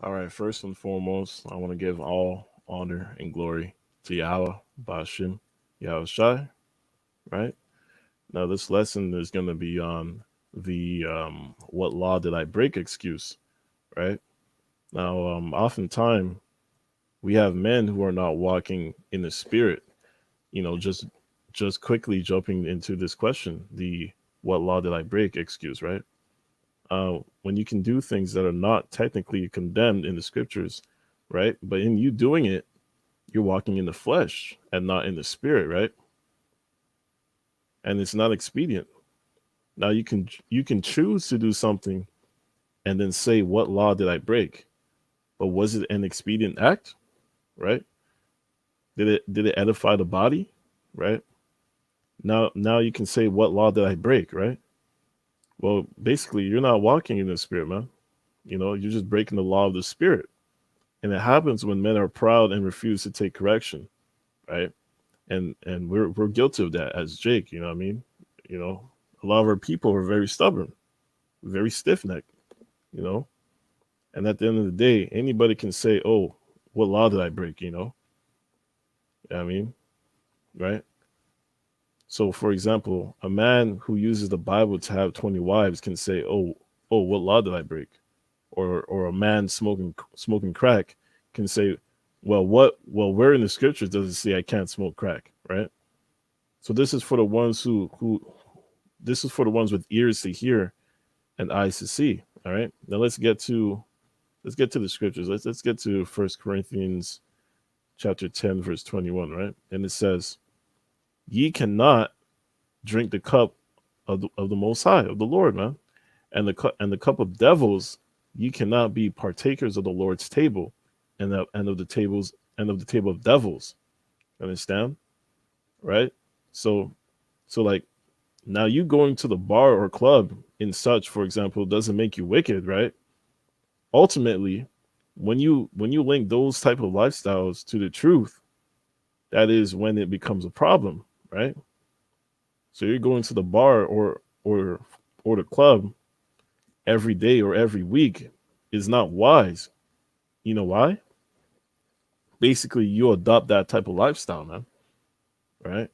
All right, first and foremost, I want to give all honor and glory to Yahweh, Bashem, Yahweh Shai, right? Now, this lesson is going to be on the what law did I break excuse, right? Now, oftentimes we have men who are not walking in the spirit, you know, just quickly jumping into this question, the what law did I break excuse, right? When you can do things that are not technically condemned in the scriptures, right? But in you doing it, you're walking in the flesh and not in the spirit, right? And it's not expedient. Now you can choose to do something and then say, "What law did I break?" But was it an expedient act, right? Did it edify the body, right? Now you can say, "What law did I break?" Right? Well, basically, you're not walking in the spirit, man. You know, you're just breaking the law of the spirit, and it happens when men are proud and refuse to take correction, right? And we're guilty of that as Jake. You know what I mean? You know, a lot of our people are very stubborn, very stiff necked. You know, and at the end of the day, anybody can say, "Oh, what law did I break?" You know what I mean, right? So, for example, a man who uses the Bible to have 20 wives can say, "Oh, what law did I break?" Or a man smoking crack can say, "Well, where in the scriptures does it say I can't smoke crack?" Right? So this is for the ones with ears to hear and eyes to see. All right. Now let's get to the scriptures. Let's get to First Corinthians chapter 10 verse 21, right? And it says, "Ye cannot drink the cup of the Most High, of the Lord, man, and the cup of devils. Ye cannot be partakers of the Lord's table, and of the table of devils." Understand, right? So like, now you going to the bar or club in such, for example, doesn't make you wicked, right? Ultimately, when you link those type of lifestyles to the truth, that is when it becomes a problem, right? So you're going to the bar or the club every day or every week is not wise. You know why? Basically, you adopt that type of lifestyle, man, right?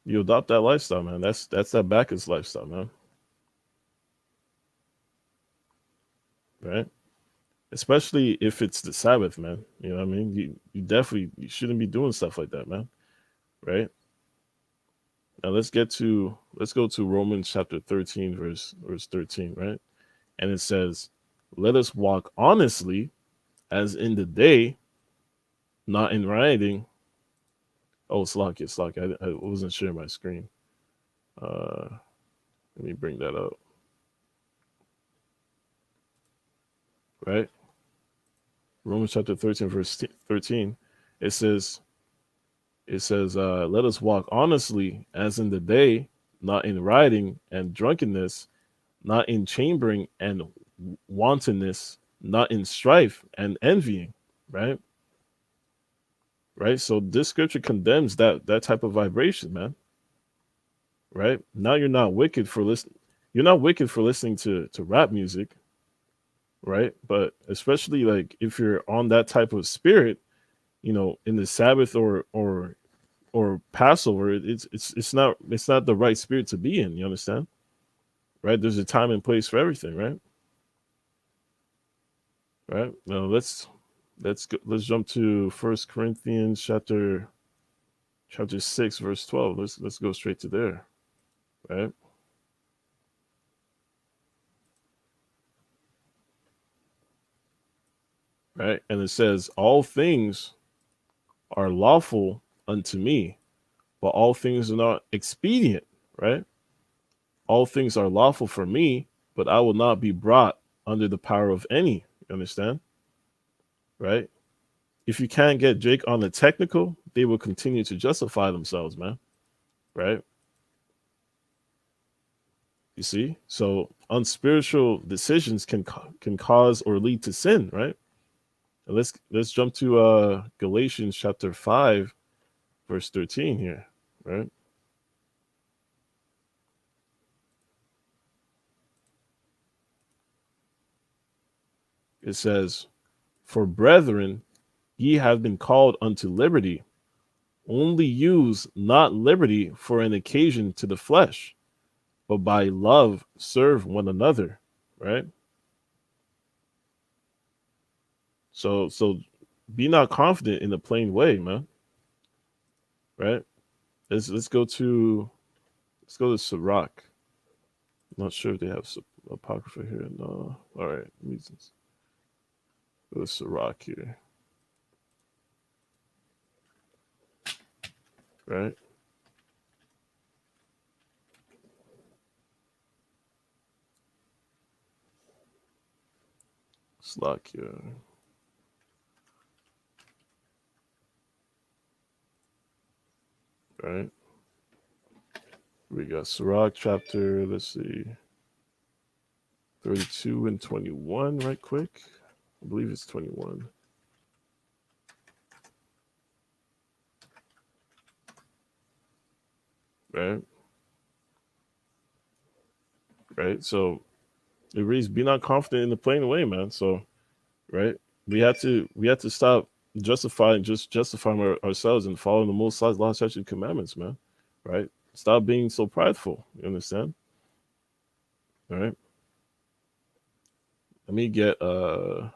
You adopt that lifestyle, man. That's that Bacchus lifestyle, man, right? Especially if it's the Sabbath, man. You know what I mean? You definitely you shouldn't be doing stuff like that, man. Right? Now let's go to Romans chapter 13, verse 13, right? And it says, "Let us walk honestly as in the day, not in writing." Oh, Slack. I wasn't sharing my screen. Uh, let me bring that up. Right? Romans chapter 13, verse 13. It says, "Let us walk honestly as in the day, not in rioting and drunkenness, not in chambering and wantonness, not in strife and envying." Right? Right? So this scripture condemns that type of vibration, man. Right? Now you're not wicked for listening to rap music, right? But especially like if you're on that type of spirit, in the Sabbath or Passover, it's not the right spirit to be in. You understand, right? There's a time and place for everything, right? Right. Now let's jump to First Corinthians chapter 6 verse 12. Let's go straight to there, right? Right, and it says, "All things are lawful unto me, but all things are not expedient." Right? All things are lawful for me, but I will not be brought under the power of any. You understand? Right? If you can't get Jake on the technical, they will continue to justify themselves, man. Right? You see? So unspiritual decisions can cause or lead to sin, right? And let's jump to Galatians chapter 5 verse 13 here, right? It says, "For brethren, ye have been called unto liberty. Only use not liberty for an occasion to the flesh, but by love serve one another." Right? So be not confident in the plain way, man. Right? Let's go to Sirach. I'm not sure if they have apocrypha here. No. All right. Reasons. Go to Sirach here. Right? Slack here. Right? We got Sirach chapter, let's see, 32 and 21, right quick. I believe it's 21. Right? Right? So it reads, "Be not confident in the plain way, man." So, right? We had to stop justifying ourselves and following the Most High's law, statutes, and commandments, man. Right? Stop being so prideful. You understand? All right. Let me get let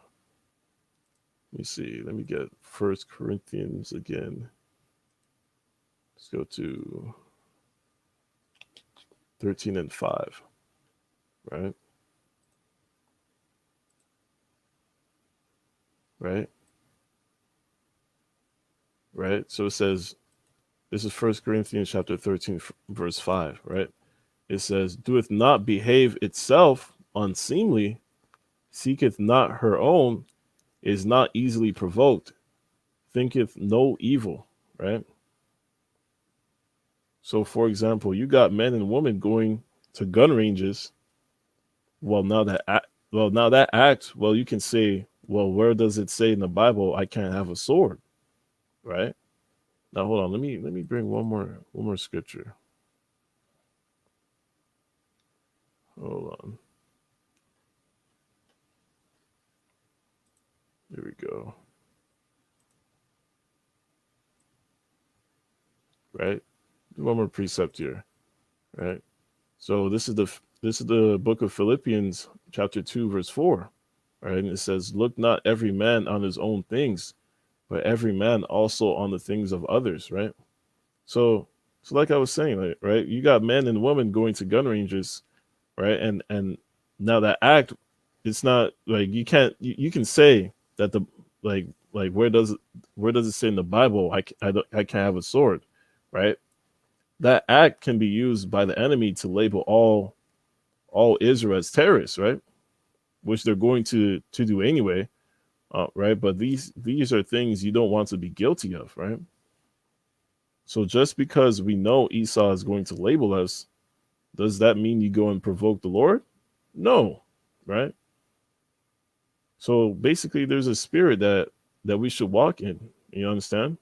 me see. Let me get First Corinthians again. Let's go to 13 and 5. Right? Right? Right? So it says, this is First Corinthians chapter 13, verse 5, right? It says, "Doeth not behave itself unseemly, seeketh not her own, is not easily provoked, thinketh no evil," right? So, for example, you got men and women going to gun ranges. Well, now that act, well, you can say, well, where does it say in the Bible I can't have a sword, right? Now, hold on. Let me bring one more scripture. Hold on. Here we go. Right? One more precept here. Right? So this is the book of Philippians, chapter 2, verse 4. Right? And it says, "Look not every man on his own things, but every man also on the things of others," right? So like I was saying, like, right, you got men and women going to gun ranges, right? And now that act, it's not like you can say that the like like where does it say in the Bible I can't have a sword, right? That act can be used by the enemy to label all Israel as terrorists, right? Which they're going to do anyway, right? But these are things you don't want to be guilty of, right? So just because we know Esau is going to label us, does that mean you go and provoke the Lord? No, right? So basically, there's a spirit that we should walk in. You understand?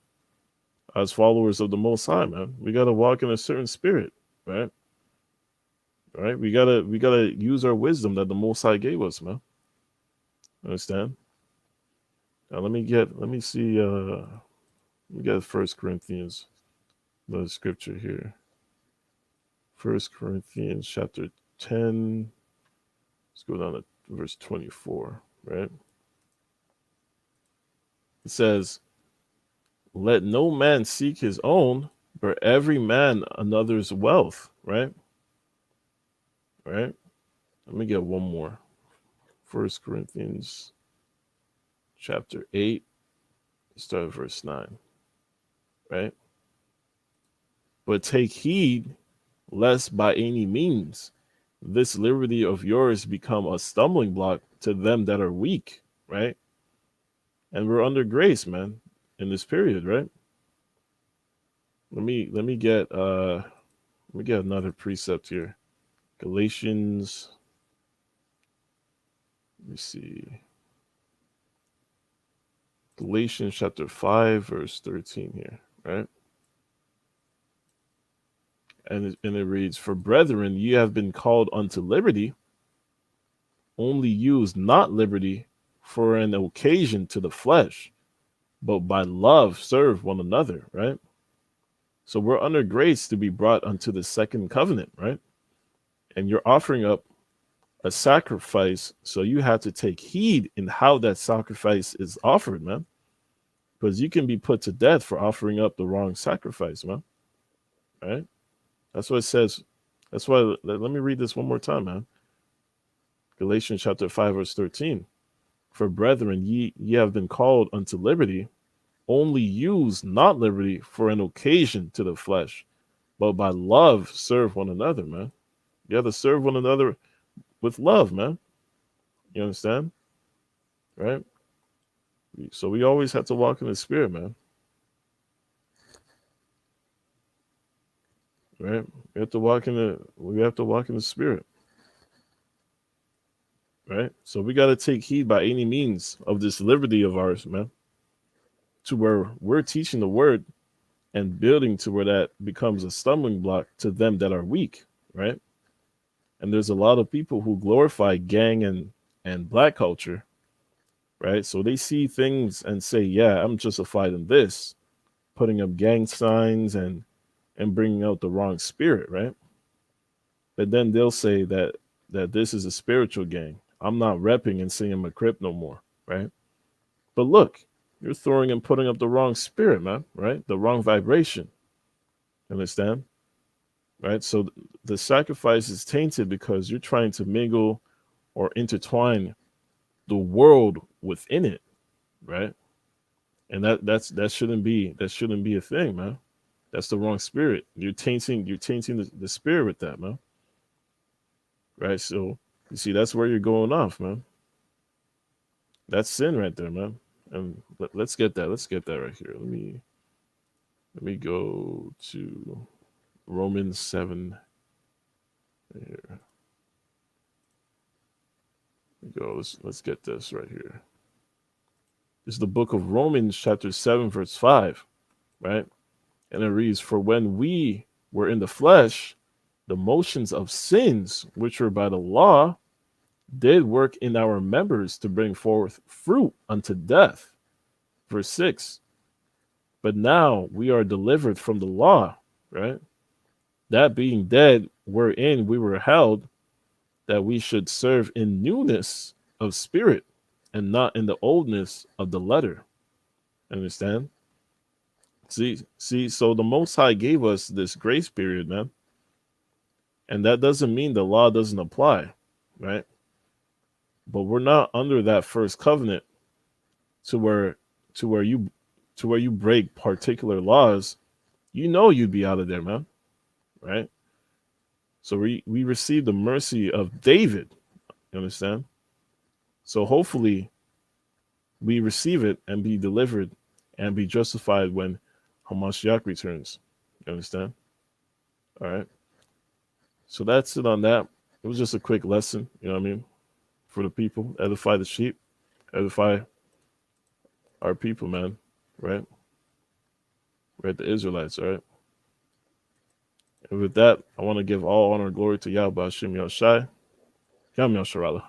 As followers of the Most High, man, we gotta walk in a certain spirit, right? Right? We gotta use our wisdom that the Most High gave us, man. Understand? Now let me see. We got First Corinthians, the scripture here. First Corinthians chapter 10. Let's go down to verse 24. Right? It says, "Let no man seek his own, but every man another's wealth." Right? Right? Let me get one more. First Corinthians chapter 8, start at verse 9. Right? "But take heed lest by any means this liberty of yours become a stumbling block to them that are weak," right? And we're under grace, man, in this period, right? Let me get another precept here. Galatians, let me see. Galatians chapter 5, verse 13 here, right? And it reads, "For brethren, ye have been called unto liberty, only use not liberty for an occasion to the flesh, but by love serve one another, right? So we're under grace to be brought unto the second covenant, right? And you're offering up a sacrifice, so you have to take heed in how that sacrifice is offered, man. Because you can be put to death for offering up the wrong sacrifice, man. Right? That's what it says. That's why, let me read this one more time, man. Galatians chapter 5, verse 13. For brethren, ye have been called unto liberty, only use not liberty for an occasion to the flesh, but by love serve one another, man. You have to serve one another with love, man. You understand? Right? So we always have to walk in the spirit, man. Right? We have to walk in the spirit. Right? So we got to take heed by any means of this liberty of ours, man, to where we're teaching the word and building to where that becomes a stumbling block to them that are weak, right? And there's a lot of people who glorify gang and black culture, right? So they see things and say, yeah, I'm justified in this, putting up gang signs and bringing out the wrong spirit, right? But then they'll say that this is a spiritual gang. I'm not repping and saying I'm a Crip no more, right? But look, you're throwing and putting up the wrong spirit, man, right? The wrong vibration. Understand? Right? So the sacrifice is tainted because you're trying to mingle or intertwine the world within it, right? And that shouldn't be a thing, man. That's the wrong spirit. You're tainting the spirit with that, man. Right? So you see, that's where you're going off, man. That's sin right there, man. And let's get that. Let's get that right here. Let me go to Romans 7. Here. Go. Let's get this right here. This is the book of Romans, chapter 7, verse 5, right? And it reads, for when we were in the flesh, the motions of sins, which were by the law, did work in our members to bring forth fruit unto death. Verse 6. But now we are delivered from the law, right? That being dead, wherein we were held, that we should serve in newness of spirit and not in the oldness of the letter. Understand? See, so the Most High gave us this grace period, man. And that doesn't mean the law doesn't apply, right? But we're not under that first covenant to where you break particular laws, you'd be out of there, man. Right? So we receive the mercy of David. You understand? So hopefully we receive it and be delivered and be justified when Hamashiach returns. You understand? All right. So that's it on that. It was just a quick lesson, you know what I mean? For the people, edify the sheep, edify our people, man. Right? We're at the Israelites, all right? And with that, I want to give all honor and glory to Yahweh Hashem Yahushai. Yam Yasharallah.